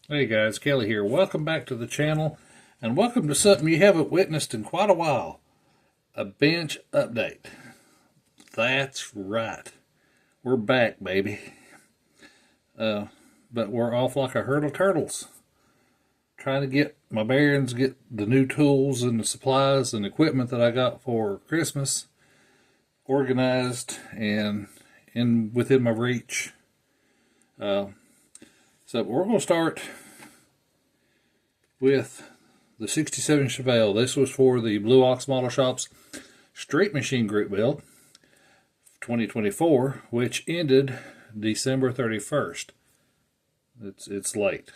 Hey guys, Kelly here. Welcome back to the channel and welcome to something you haven't witnessed in quite a while. A bench update. That's right. We're back, baby. But we're off like a herd of turtles. Trying to get my bearings, get the new tools and the supplies and equipment that I got for Christmas organized and within my reach. So we're going to start with the 67 Chevelle. This was for the Blue Ox Model Shop's Street Machine Group build 2024, which ended December 31st. It's late.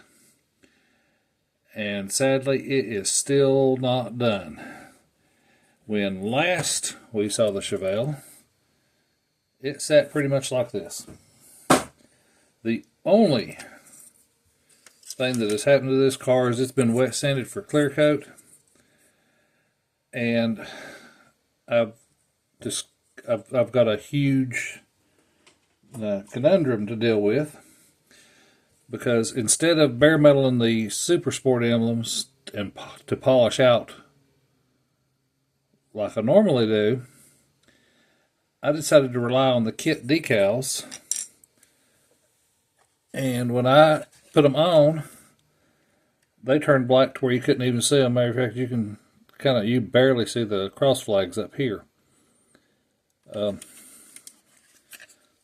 And sadly, it is still not done. When last we saw the Chevelle, it sat pretty much like this. The only thing that has happened to this car is it's been wet sanded for clear coat, and I've got a huge conundrum to deal with, because instead of bare metaling the Super Sport emblems and to polish out like I normally do, I decided to rely on the kit decals. And when I put them on, they turned black to where you couldn't even see them. Matter of fact, you barely see the cross flags up here.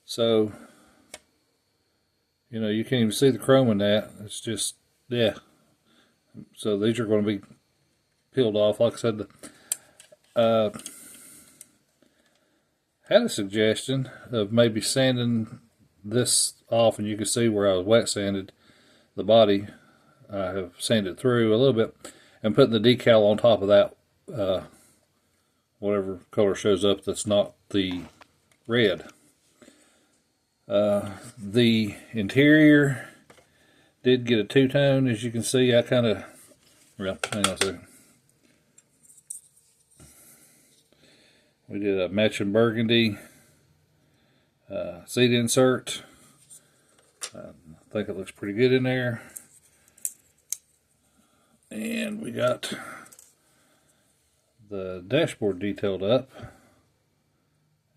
So, you can't even see the chrome in that. It's just, yeah. So these are going to be peeled off. Like I said, had a suggestion of maybe sanding this off, and you can see where I was wet sanded the body. I have sanded through a little bit and putting the decal on top of that, whatever color shows up that's not the red. The interior did get a two-tone, as you can see. Hang on a second. We did a matching burgundy seat insert. I think it looks pretty good in there. And we got the dashboard detailed up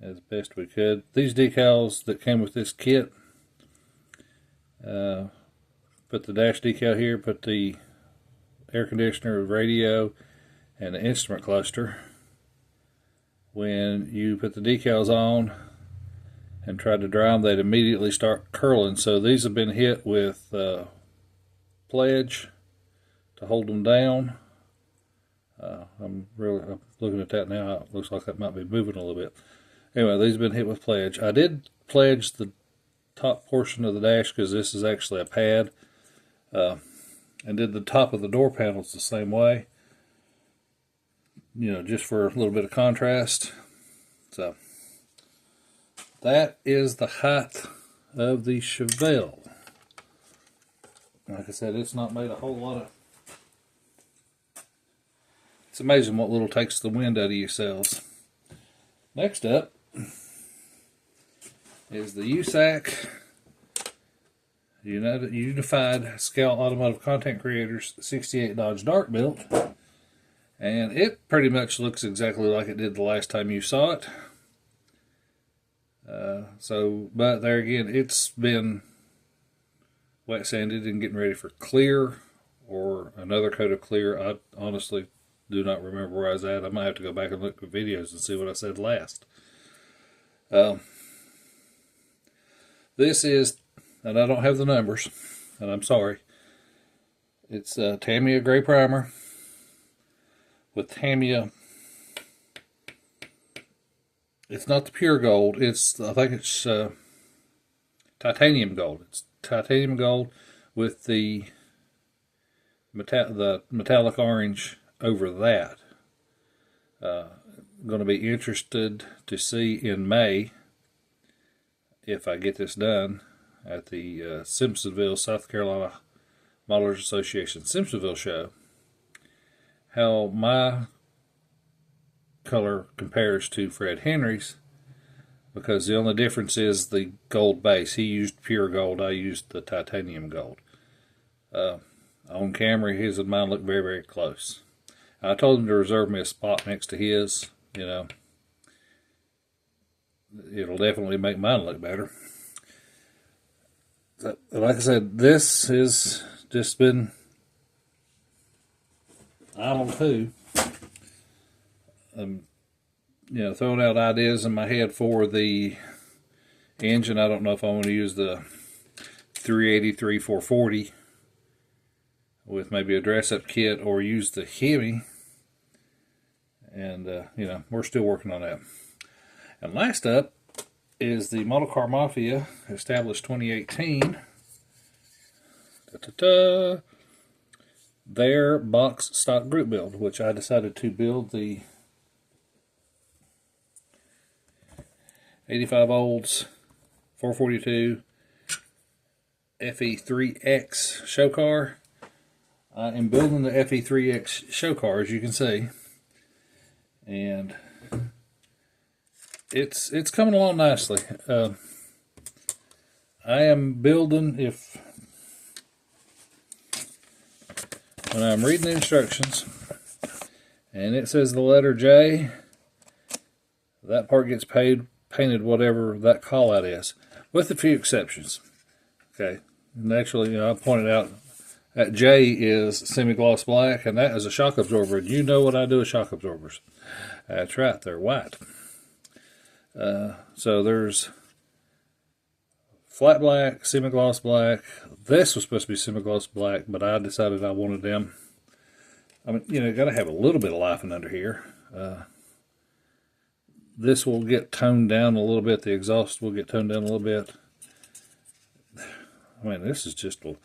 as best we could. These decals that came with this kit, put the dash decal here, put the air conditioner, radio, and the instrument cluster. When you put the decals on and try to dry them, they'd immediately start curling. So these have been hit with pledge to hold them down. I'm looking at that now. It looks like that might be moving a little bit. Anyway, these have been hit with pledge. I did pledge the top portion of the dash because this is actually a pad, and did the top of the door panels the same way, just for a little bit of contrast. So that is the height of the Chevelle. Like I said, it's not made a whole lot of... It's amazing what little takes the wind out of yourselves. Next up is the USAC, Unified Scout Automotive Content Creators 68 Dodge Dart built. And it pretty much looks exactly like it did the last time you saw it. But there again, it's been wet sanded and getting ready for clear or another coat of clear. I honestly do not remember where I was at. I might have to go back and look at videos and see what I said last. This is, and I don't have the numbers, and I'm sorry. It's Tamiya gray primer with Tamiya. It's not the pure gold. I think it's titanium gold. It's titanium gold with the metallic orange over that. Going to be interested to see in May, if I get this done, at the Simpsonville, South Carolina Modelers Association Simpsonville show, how my color compares to Fred Henry's, because the only difference is the gold base. He used pure gold, I used the titanium gold. On camera, his and mine look very, very close. I told him to reserve me a spot next to his. You know, it'll definitely make mine look better. Like I said, this has just been idle too. You know, throwing out ideas in my head for the engine. I don't know if I want to use the 383 440 with maybe a dress-up kit or use the Hemi. And, you know, we're still working on that. And last up is the Model Car Mafia, established 2018. Ta-ta-ta. Their box stock group build, which I decided to build the 85 olds 442 FE3X show car. I am building the FE3X show car, as you can see, and it's coming along nicely. I am building, when I'm reading the instructions and it says the letter J, that part gets painted whatever that call out is, with a few exceptions. Okay, naturally, you know, I pointed out that J is semi-gloss black, and that is a shock absorber. And you know what I do with shock absorbers. That's right, they're white. So there's flat black, semi-gloss black. This was supposed to be semi-gloss black, but I decided I wanted them. I mean, you know, you got to have a little bit of life in under here. This will get toned down a little bit. The exhaust will get toned down a little bit. I mean, this is just a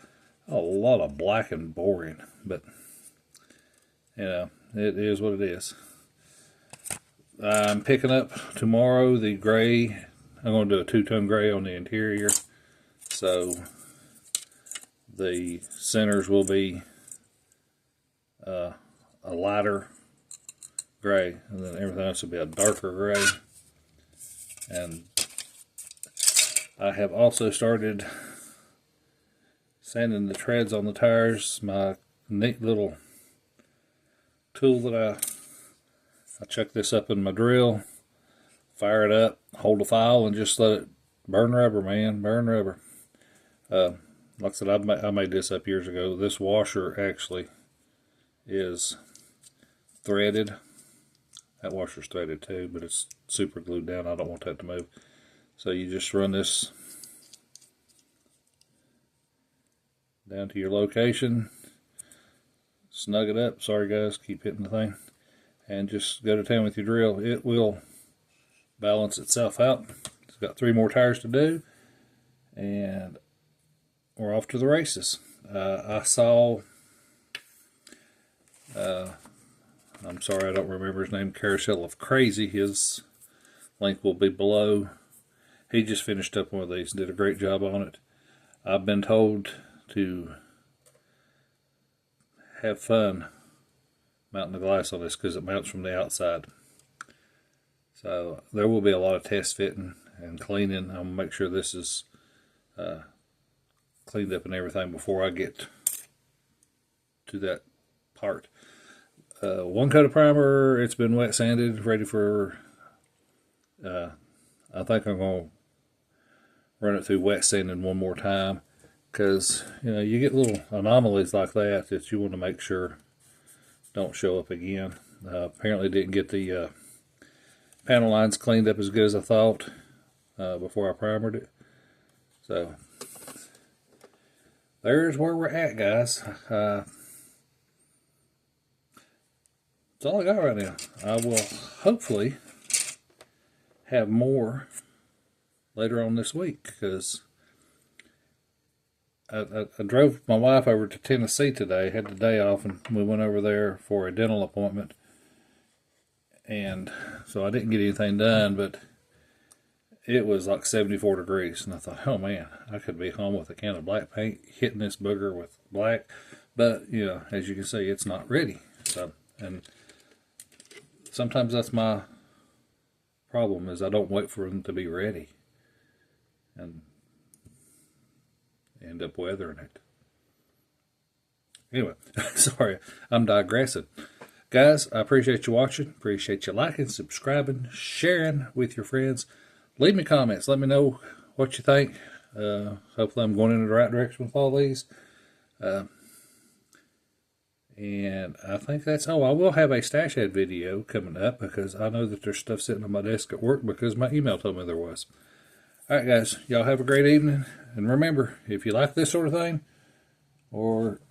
lot of black and boring, but, you know, it is what it is. I'm picking up tomorrow the gray. I'm going to do a two-tone gray on the interior. So the centers will be a lighter gray, and then everything else will be a darker gray. And I have also started sanding the treads on the tires. My neat little tool that I chuck this up in my drill, fire it up, hold the file, and just let it burn rubber, man, burn rubber. Like I said, I made this up years ago. This washer actually is threaded. That washer's threaded too, but it's super glued down. I don't want that to move. So you just run this down to your location, snug it up. Sorry guys, keep hitting the thing. And just go to town with your drill. It will balance itself out. It's got 3 more tires to do, and we're off to the races. I saw, I'm sorry I don't remember his name, Carousel of Crazy. His link will be below. He just finished up one of these, did a great job on it. I've been told to have fun mounting the glass on this because it mounts from the outside. So there will be a lot of test fitting and cleaning. I'm going to make sure this is cleaned up and everything before I get to that part. 1 coat of primer, it's been wet sanded, ready for, I think I'm going to run it through wet sanding one more time, because, you know, you get little anomalies like that that you want to make sure don't show up again. Apparently didn't get the panel lines cleaned up as good as I thought before I primered it. So there's where we're at, guys. That's all I got right now. I will hopefully have more later on this week, because I drove my wife over to Tennessee today, had the day off, and we went over there for a dental appointment. And so I didn't get anything done, but it was like 74 degrees. And I thought, oh man, I could be home with a can of black paint, hitting this booger with black. But, you know, as you can see, it's not ready. So, and sometimes that's my problem, is I don't wait for them to be ready and end up weathering it. Anyway, sorry, I'm digressing. Guys, I appreciate you watching. Appreciate you liking, subscribing, sharing with your friends. Leave me comments. Let me know what you think. Hopefully I'm going in the right direction with all these. And I think that's, oh, I will have a Stash Ad video coming up because I know that there's stuff sitting on my desk at work because my email told me there was. All right, guys, y'all have a great evening. And remember, if you like this sort of thing, or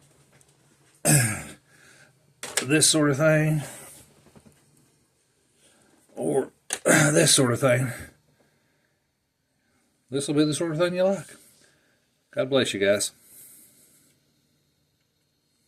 this sort of thing, or this sort of thing, this will be the sort of thing you like. God bless you guys.